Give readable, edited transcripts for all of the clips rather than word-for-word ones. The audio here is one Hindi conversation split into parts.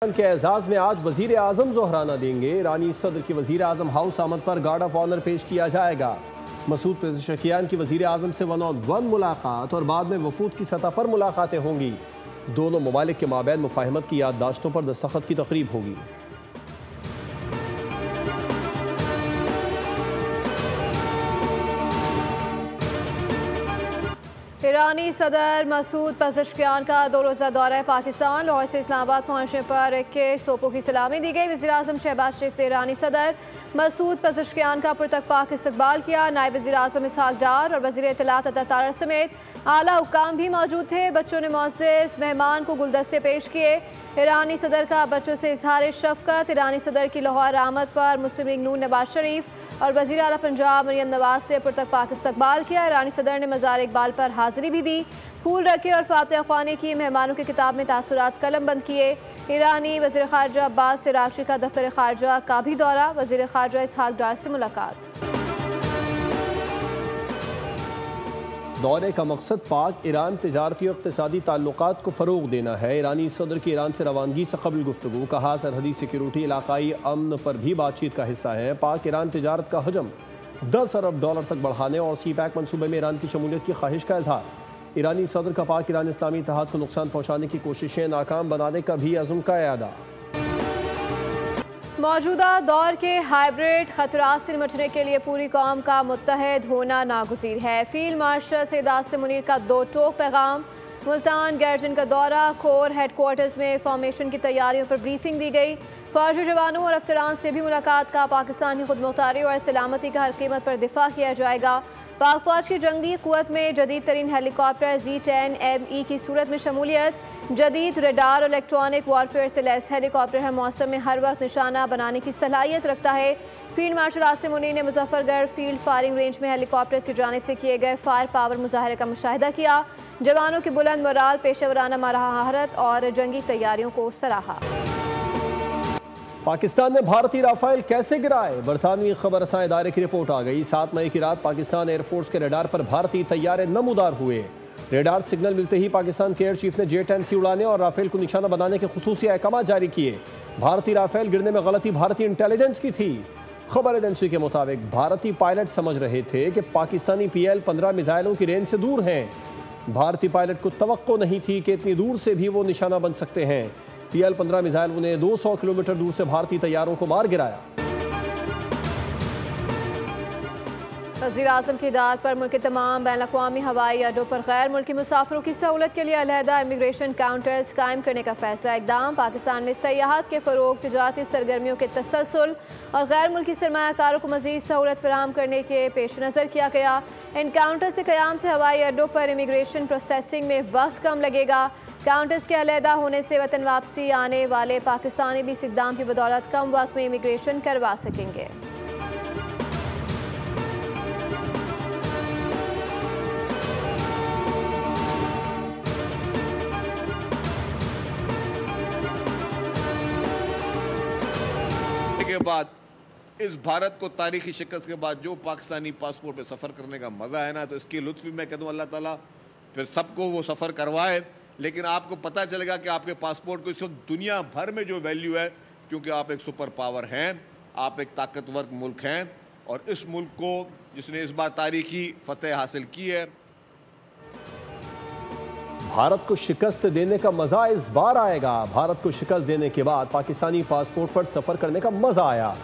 के एजाज में आज वजीर आजम जोहराना देंगे। ईरानी सदर की वजीर आजम हाउस आमद पर गार्ड ऑफ ऑनर पेश किया जाएगा। मसूद पेज़ेशकियान की वजीर आजम से 1-on-1 मुलाकात और बाद में वफूद की सतह पर मुलाकातें होंगी। दोनों ममालिक के माबैन मुफाहमत की याददाश्तों पर दस्तखत की तकरीब होगी। ईरानी सदर मसूद पेज़ेशकियान का 2 रोज़ा दौरा पाकिस्तान। लाहौर से इस्लामाबाद पहुंचने पर 21 तोपों की सलामी दी गई। वज़ीर आज़म शहबाज शरीफ ने ईरानी सदर मसूद पेज़ेशकियान का पुरतकपाक इस्तकबाल किया। नायब वज़ीर आज़म इसहाक डार और वज़ीर इत्तलात अता तारड़ समेत आला हुक्काम भी मौजूद थे। बच्चों ने मुअज़्ज़ज़ मेहमान को गुलदस्ते पेश किए। ईरानी सदर का बच्चों से इजहार शफ़क़त। ईरानी सदर की लाहौर आमद पर मुस्लिम लीग नून नवाज शरीफ और वज़ीर आला पंजाब मरियम नवाज से पुरतकपाक इस्तकबाल किया। ईरानी सदर ने मज़ार इकबाल पर हाजिरी भी दी, फूल रखे और फातिहा ख्वानी की। मेहमानों की किताब में तासुरात कलम बंद किए। ईरानी वज़ीर ख़ारजा अब्बास इराक़ची का दफ्तर ख़ारजा का भी दौरा। वज़ीर ख़ारजा इसहाक डार से मुलाकात। दौरे का मकसद पाक ईरान तिजारती और इक़्तिसादी ताल्लुकात को फ़रोग़ देना है। ईरानी सदर की ईरान से रवानगी से कबल गुफ्तगू। कहा सरहदी सिक्योरिटी इलाकाई अमन पर भी बातचीत का हिस्सा है। पाक ईरान तिजारत का हजम 10 अरब डॉलर तक बढ़ाने और सी पैक मनसूबे में ईरान की शमूलियत की ख्वाहिश का इजहार। ईरानी सदर का पाक ईरान इस्लामी इत्तेहाद को नुकसान पहुँचाने की कोशिशें नाकाम बनाने का भी अज़्म का इरादा। मौजूदा दौर के हाइब्रिड खतरात से निपटने के लिए पूरी कौम का मुत्तहद होना नागुज़ीर है। फील्ड मार्शल सैयद आसिम मुनीर का 2 टोक पैगाम। मुल्तान गैरजन का दौरा। कोर हेडक्वार्टर्स में फॉर्मेशन की तैयारियों पर ब्रीफिंग दी गई। फौजी जवानों और अफसरान से भी मुलाकात का। पाकिस्तान की खुदमुख्तारी और सलामती का हर कीमत पर दिफा किया जाएगा। पाक फौज की जंगी क़ुव्वत में जदीद तरीन हेलीकॉप्टर Z-10ME की सूरत में शमूलियत। जदीद रडार और इलेक्ट्रॉनिक वारफेयर से लैस हेलीकॉप्टर हर मौसम में हर वक्त निशाना बनाने की सलाहियत रखता है। फील्ड मार्शल आसिम मुनीर ने मुजफ्फरगढ़ फील्ड फायरिंग रेंज में हेलीकॉप्टर की जानिब से किए गए फायर पावर मुजाहरे का मुशाहिदा किया। जवानों की बुलंद मोराल, पेशेवराना महारत और जंगी तैयारियों को सराहा। पाकिस्तान ने भारतीय राफेल कैसे गिराए? बरतानवी खबर रसां इदारे की रिपोर्ट आ गई। 7 मई की रात पाकिस्तान एयरफोर्स के रडार पर भारतीय तैयारे नमूदार हुए। रेडार सिग्नल मिलते ही पाकिस्तान के एयर चीफ ने J-10C उड़ाने और राफेल को निशाना बनाने के खुसूसी अहकाम जारी किए। भारतीय राफेल गिरने में गलती भारतीय इंटेलिजेंस की थी। खबर एजेंसी के मुताबिक भारतीय पायलट समझ रहे थे कि पाकिस्तानी PL-15 मिसाइलों की रेंज से दूर हैं। भारतीय पायलट को तवक्को नहीं थी कि इतनी दूर से भी वो निशाना बन सकते हैं। PL-15 मिसाइल उन्हें 200 किलोमीटर दूर से भारतीय तैयारों को मार गिराया। वज़ीर आज़म की हिदायत पर मुल्क के तमाम बैनुल-अक़वामी हवाई अड्डों पर गैर मुल्की मुसाफिरों की सहूलत के लिए अलहदा इमिग्रेशन काउंटर्स कायम करने का फैसला। इक़दाम पाकिस्तान में सयाहत के फ़रोग़, तिजारती सरगर्मियों के तसलसल और गैर मुल्की सरमायाकारों को मज़ीद सहूलत फराहम करने के पेश नज़र किया गया। इन काउंटर्स से क़याम से हवाई अड्डों पर इमिग्रेशन प्रोसेसिंग में वक्त कम लगेगा। काउंटर्स के अलहदा होने से वतन वापसी आने वाले पाकिस्तानी भी इस इक़दाम की बदौलत कम वक्त में इमिग्रेशन करवा सकेंगे। के बाद इस भारत को तारीखी शिकस्त के बाद जो पाकिस्तानी पासपोर्ट पे सफ़र करने का मज़ा है ना, तो इसकी लुत्फ़ भी मैं कहता हूँ अल्लाह ताला फिर सबको वो सफ़र करवाए। लेकिन आपको पता चलेगा कि आपके पासपोर्ट को इस वक्त दुनिया भर में जो वैल्यू है, क्योंकि आप एक सुपर पावर हैं, आप एक ताकतवर मुल्क हैं और इस मुल्क को जिसने इस बार तारीखी फतेह हासिल की है। भारत को शिकस्त देने का मजा इस बार आएगा। भारत को शिकस्त देने के बाद पाकिस्तानी पासपोर्ट पर सफर करने का मजा आया।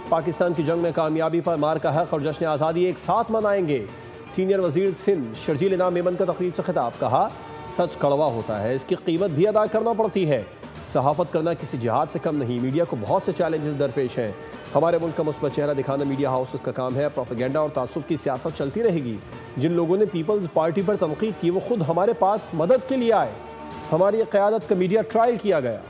पाकिस्तान की जंग में कामयाबी पर मार का हक और जश्न आज़ादी एक साथ मनाएंगे। सीनियर वजीर सिंध शर्जील इनाम मेमन का तकरीब से खिताब। कहा सच कड़वा होता है, इसकी कीमत भी अदा करना पड़ती है। सहाफ़त करना किसी जिहाद से कम नहीं। मीडिया को बहुत से चैलेंजेस दरपेश हैं। हमारे मुल्क का मुस्बत चेहरा दिखाना मीडिया हाउसेस का काम है। प्रोपेगेंडा और तासुब की सियासत चलती रहेगी। जिन लोगों ने पीपल्स पार्टी पर तनकीद की वो खुद हमारे पास मदद के लिए आए। हमारी क़यादत का मीडिया ट्रायल किया गया।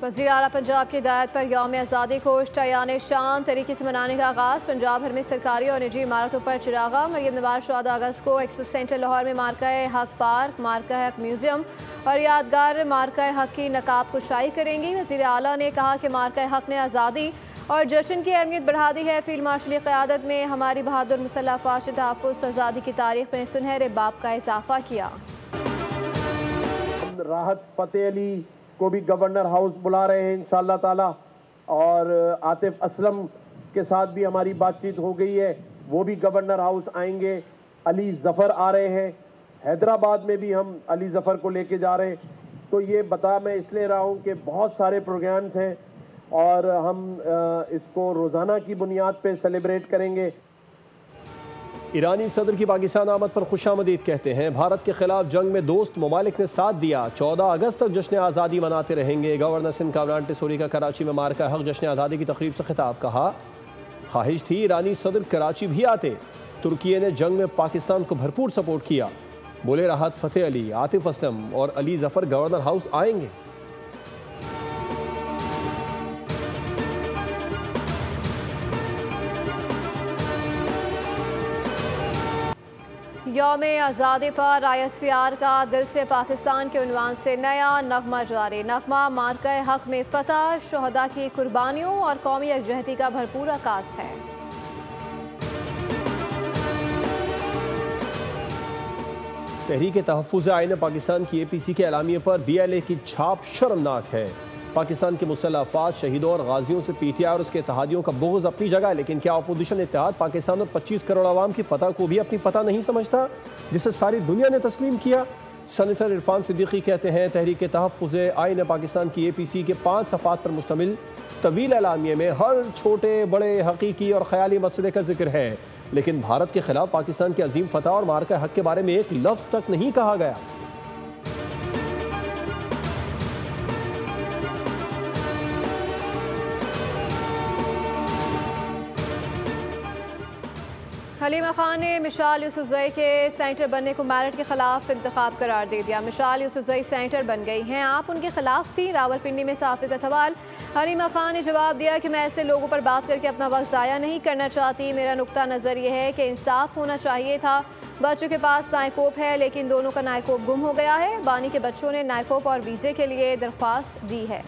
वज़ीर आला पंजाब की हिदायत पर यौम आज़ादी को शायान शान तरीके से मनाने का आगाज़। पंजाब भर में सरकारी और निजी इमारतों पर चिरागा। मरियम नवाज 14 अगस्त को एक्सपो सेंटर लाहौर में मार्का हक पार्क, मार्का हक म्यूज़ियम और यादगार मार्का हक की नकाब कुशाई करेंगी। वज़ीर आला ने कहा कि मार्का हक ने आज़ादी और जश्न की अहमियत बढ़ा दी है। फील्ड मार्शल की क़यादत में हमारी बहादुर मुसल्लह अफ़वाज ने तहफ़्फ़ुज़ आज़ादी की तारीख़ में सुनहरे बाब का इजाफ़ा किया। राहत फ़तेह अली को भी गवर्नर हाउस बुला रहे हैं इंशाअल्लाह ताला, और आतिफ असलम के साथ भी हमारी बातचीत हो गई है, वो भी गवर्नर हाउस आएंगे। अली ज़फ़र आ रहे हैं, हैदराबाद में भी हम अली ज़फ़र को लेके जा रहे हैं। तो ये मैं इसलिए रहा हूँ कि बहुत सारे प्रोग्राम्स हैं और हम इसको रोज़ाना की बुनियाद पे सेलिब्रेट करेंगे। ईरानी सदर की पाकिस्तान आमद पर खुशामदीद कहते हैं। भारत के खिलाफ जंग में दोस्त ममालिक ने साथ दिया। 14 अगस्त तक जश्न आज़ादी मनाते रहेंगे। गवर्नर सिंध कामरान टिसोरी का कराची में मार्का हक जश्न आज़ादी की तकरीब से खिताब। कहा ख्वाहिश थी ईरानी सदर कराची भी आते। तुर्की ने जंग में पाकिस्तान को भरपूर सपोर्ट किया। बोले राहत फ़तेह अली, आतिफ असलम और अली ज़फ़र गवर्नर हाउस आएंगे। यौम आज़ादी पर ISPR का दिल से पाकिस्तान के उन्वान से नया नगमा जारी। नगमा मार्का हक में फतह, शहदा की कुर्बानियों और कौमी यकजहती का भरपूर अक्कास है। तहरीक तहफ़्फ़ुज़ आईन पाकिस्तान की APC के एलामिये पर BLA की छाप शर्मनाक है। पाकिस्तान के मुसल्लह अफ़वाज, शहीदों और गाजियों से PTI और उसके इत्तेहादियों का बुग़्ज़ अपनी जगह है, लेकिन क्या अपोजिशन इत्तेहाद पाकिस्तान और 25 करोड़ आवाम की फ़तह को भी अपनी फ़तह नहीं समझता, जिसे सारी दुनिया ने तस्लीम किया? सेनेटर इरफान सिद्दीकी कहते हैं तहरीक तहफ़्फ़ुज़ आईन पाकिस्तान की APC के 5 सफ़ात पर मुश्तमिल तवील एलामिये में हर छोटे बड़े हकीकी और ख़याली मसले का जिक्र है, लेकिन भारत के खिलाफ पाकिस्तान की अजीम फ़तह और मार्का हक के बारे में एक लफ्ज़ तक नहीं कहा गया। हलीमा खान ने मिशाल यूसुफ़ज़ई के सेनेटर बनने को मेरिट के खिलाफ इंतखाब करार दे दिया। मिशाल यूसुफ़ज़ई सेनेटर बन गई हैं, आप उनके खिलाफ थी। रावलपिंडी में सहाफ़ी का सवाल। हलीमा खान ने जवाब दिया कि मैं ऐसे लोगों पर बात करके अपना वक्त ज़ाया नहीं करना चाहती। मेरा नुक्ता नज़र ये है कि इंसाफ होना चाहिए था। बच्चों के पास नायकोप है, लेकिन दोनों का नायकोप गुम हो गया है। बानी के बच्चों ने नायकोप और वीज़े के लिए दरख्वास्त दी है।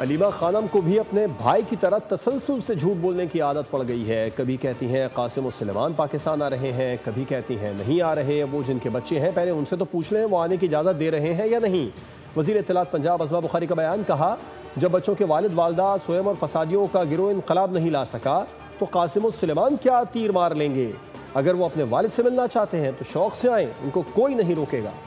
अलीमा खानम को भी अपने भाई की तरह तसलसल से झूठ बोलने की आदत पड़ गई है। कभी कहती हैं कासिम और सुलेमान पाकिस्तान आ रहे हैं, कभी कहती हैं नहीं आ रहे। वो जिनके बच्चे हैं पहले उनसे तो पूछ लें वो आने की इजाज़त दे रहे हैं या नहीं। वज़ीर इत्तलात पंजाब अज़मा बुखारी का बयान। कहा जब बच्चों के वालिद वालदा स्वयं और फसादियों का गिरोह इनकलाब नहीं ला सका तो कासिम और सुलेमान क्या तीर मार लेंगे। अगर वो अपने वालिद से मिलना चाहते हैं तो शौक़ से आएँ, उनको कोई नहीं रोकेगा।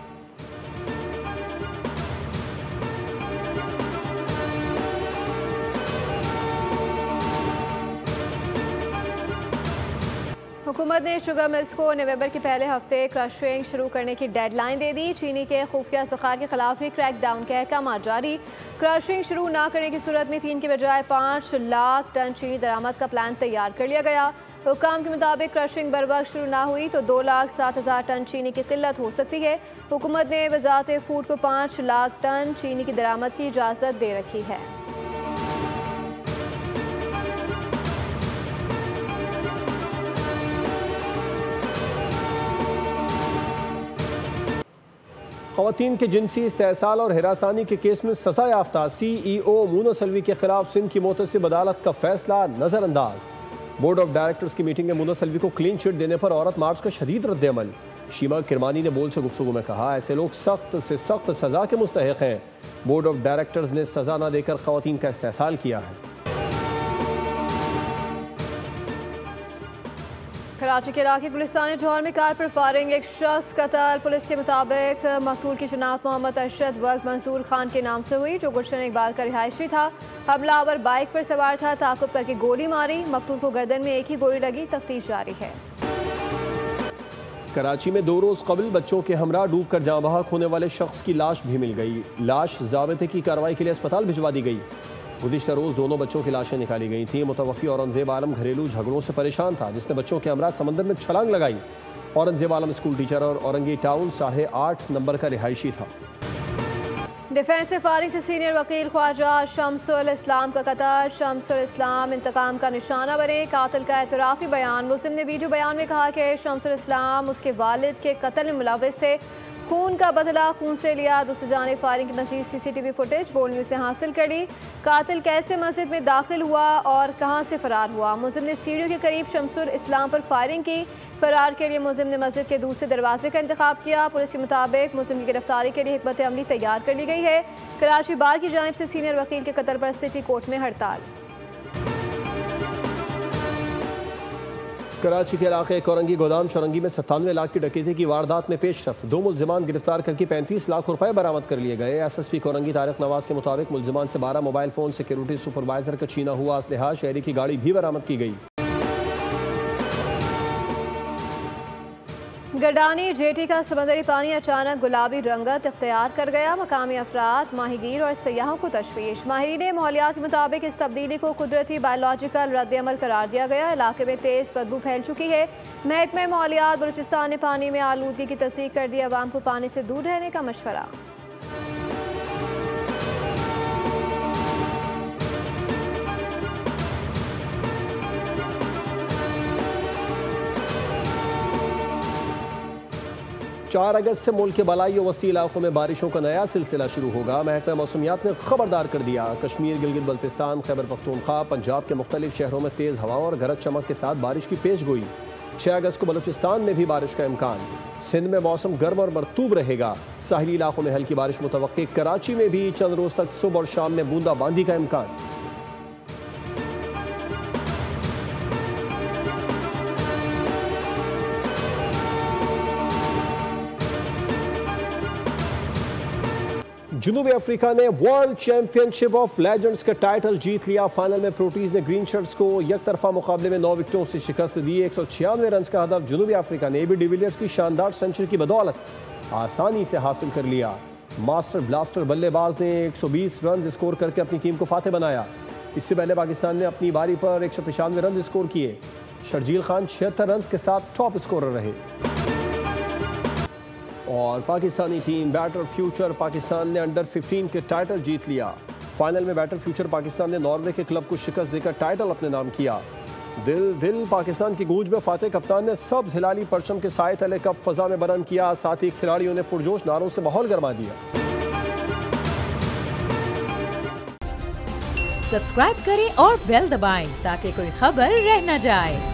हुकूमत ने शुगर मिल्स को नवंबर के पहले हफ्ते क्रशिंग शुरू करने की डेडलाइन दे दी। चीनी के खुफिया ज़ख़ायर के खिलाफ भी क्रैकडाउन का अहकाम जारी। क्रशिंग शुरू न करने की सूरत में 3 के बजाय 5 लाख टन चीनी दरामद का प्लान तैयार कर लिया गया। हुकाम के मुताबिक क्रशिंग बर वक्त शुरू ना हुई तो 2,07,000 टन चीनी की किल्लत हो सकती है। हुकूमत ने वज़ारत फूड को 5 लाख टन चीनी की दरामद की इजाज़त दे रखी है। ख़वातीन के जिनसी इस्तेहसाल और हिरासानी के केस में सज़ा याफ्ता CEO मूनस अलवी के खिलाफ सिंध की मोहतसिब अदालत का फैसला नज़रअंदाज। बोर्ड ऑफ डायरेक्टर्स की मीटिंग में मूनस अलवी को क्लीन चिट देने पर औरत मार्च का शदीद रद्द-ए-अमल। शीमा किरमानी ने बोल से गुफ्तगू में कहा ऐसे लोग सख्त से सख्त सज़ा के मुस्तहिक़ हैं। बोर्ड ऑफ डायरेक्टर्स ने सज़ा न देकर ख़वातीन का इस्तेहसाल किया है। कराची के इलाके गुलिस्तान जौहर में कार पर फायरिंग, एक शख्स कत्ल। पुलिस के मुताबिक मकतूल की शनाख्त मोहम्मद अरशद वक्त मंसूर खान के नाम से हुई, जो गुलशन इकबाल का रिहायशी था। हमलावर बाइक पर सवार था, ताक़ुब करके गोली मारी। मकतूल को गर्दन में एक ही गोली लगी। तफ्तीश जारी है। कराची में 2 रोज़ कबल बच्चों के हमरा डूब कर जाँ बहक होने वाले शख्स की लाश भी मिल गई। लाश ज़ाब्ते की कार्रवाई के लिए अस्पताल भिजवा दी गई। गुज़िश्ता रोज़ दोनों बच्चों की लाशें निकाली गई थीं। मुतवफ़ी औरंगज़ेब आलम घरेलू झगड़ों से परेशान था, जिसने बच्चों के हमरा समंदर में छलांग लगाई। औरंगज़ेब आलम स्कूल टीचर और औरंगी टाउन 8.5 नंबर का रिहायशी था। डिफेंस से फारिग से सीनियर वकील ख्वाजा शम्सुल इस्लाम का कत्ल। शम्सुल इस्लाम इंतकाम का निशाना बने। कातिल का एतराफ़ी बयान। मुल्ज़िम ने वीडियो बयान में कहा कि शम्सुल इस्लाम उसके वालिद के कत्ल में मुलव्विस थे। खून का बदला खून से लिया। दूसरी जानिब फायरिंग की मज़ीद CCTV फुटेज बोल न्यूज़ से हासिल करी। कातिल कैसे मस्जिद में दाखिल हुआ और कहां से फरार हुआ। मुलजिम ने सीढ़ियों के करीब शमसुल इस्लाम पर फायरिंग की। फरार के लिए मुलजिम ने मस्जिद के दूसरे दरवाजे का इंतखाब किया। पुलिस के मुताबिक मुलजिम की गिरफ्तारी के लिए हिकमत अमली तैयार कर ली गई है। कराची बार की जानिब से सीनियर वकील के कत्ल पर सिटी कोर्ट में हड़ताल। कराची के इलाके कोरंगी गोदाम चौरंगी में 97 लाख की डकैती की वारदात में पेशरफ। 2 मुलजिमान गिरफ्तार करके 35 लाख रुपए बरामद कर लिए गए। SSP कोरंगी तारिक नवाज के मुताबिक मुलजिमान से 12 मोबाइल फ़ोन, सिक्योरिटी सुपरवाइजर का छीना हुआ असलहा, शहरी की गाड़ी भी बरामद की गई। गडानी जेटी का समंदरी पानी अचानक गुलाबी रंगत इख्तियार कर गया। मकामी अफराद, माहीगीर और सयाहों को तशवीश। माहिरीन माहौलियात के मुताबिक इस तब्दीली को कुदरती बायोलॉजिकल रद्द-ए-अमल करार दिया गया। इलाके में तेज़ बदबू फैल चुकी है। महकमा माहौलियात बलूचिस्तान ने पानी में आलूदगी की तस्दीक कर दी। अवाम को पानी से दूर रहने का मशवरा। चार अगस्त से मुल्क के बलाई और वस्ती इलाकों में बारिशों का नया सिलसिला शुरू होगा। महकमा मौसमियात ने खबरदार कर दिया। कश्मीर, गिलगित बल्तिस्तान, खैबर पख्तूनख्वा, पंजाब के मुख्तलिफ शहरों में तेज़ हवाओं और गरज चमक के साथ बारिश की पेश गोई। 6 अगस्त को बलूचिस्तान में भी बारिश का इम्कान। सिंध में मौसम गर्म और मरतूब रहेगा। साहिली इलाकों में हल्की बारिश मुतवक्की। कराची में भी चंद रोज तक सुबह और शाम में बूंदाबांदी का इम्कान। जनूबी अफ्रीका ने वर्ल्ड चैंपियनशिप ऑफ लेजेंड्स का टाइटल जीत लिया। फाइनल में प्रोटीज ने ग्रीन शर्ट्स को एकतरफा मुकाबले में 9 विकेटों से शिकस्त दी। 196 रन का हदफ जनूबी अफ्रीका ने AB डिविलियर्स की शानदार सेंचुरी की बदौलत आसानी से हासिल कर लिया। मास्टर ब्लास्टर बल्लेबाज ने 120 रन स्कोर करके अपनी टीम को फातेह बनाया। इससे पहले पाकिस्तान ने अपनी बारी पर 195 रन स्कोर किए। शर्जील खान 76 रन के साथ टॉप स्कोरर रहे। और Pakistani team batter future Pakistan ने अंडर 15 के टाइटल जीत लिया। फाइनल में बैटर फ्यूचर पाकिस्तान ने नॉर्वे के क्लब को शिकस्त देकर टाइटल अपने नाम किया। दिल पाकिस्तान की गूंज में फातेह कप्तान ने सब्ज हिलाली परचम के साए तले कप फजा में बुलंद किया। साथ ही खिलाड़ियों ने पुरजोश नारों से माहौल गरमा दिया। सब्सक्राइब करें और बेल दबाएं ताकि कोई खबर रह न जाए।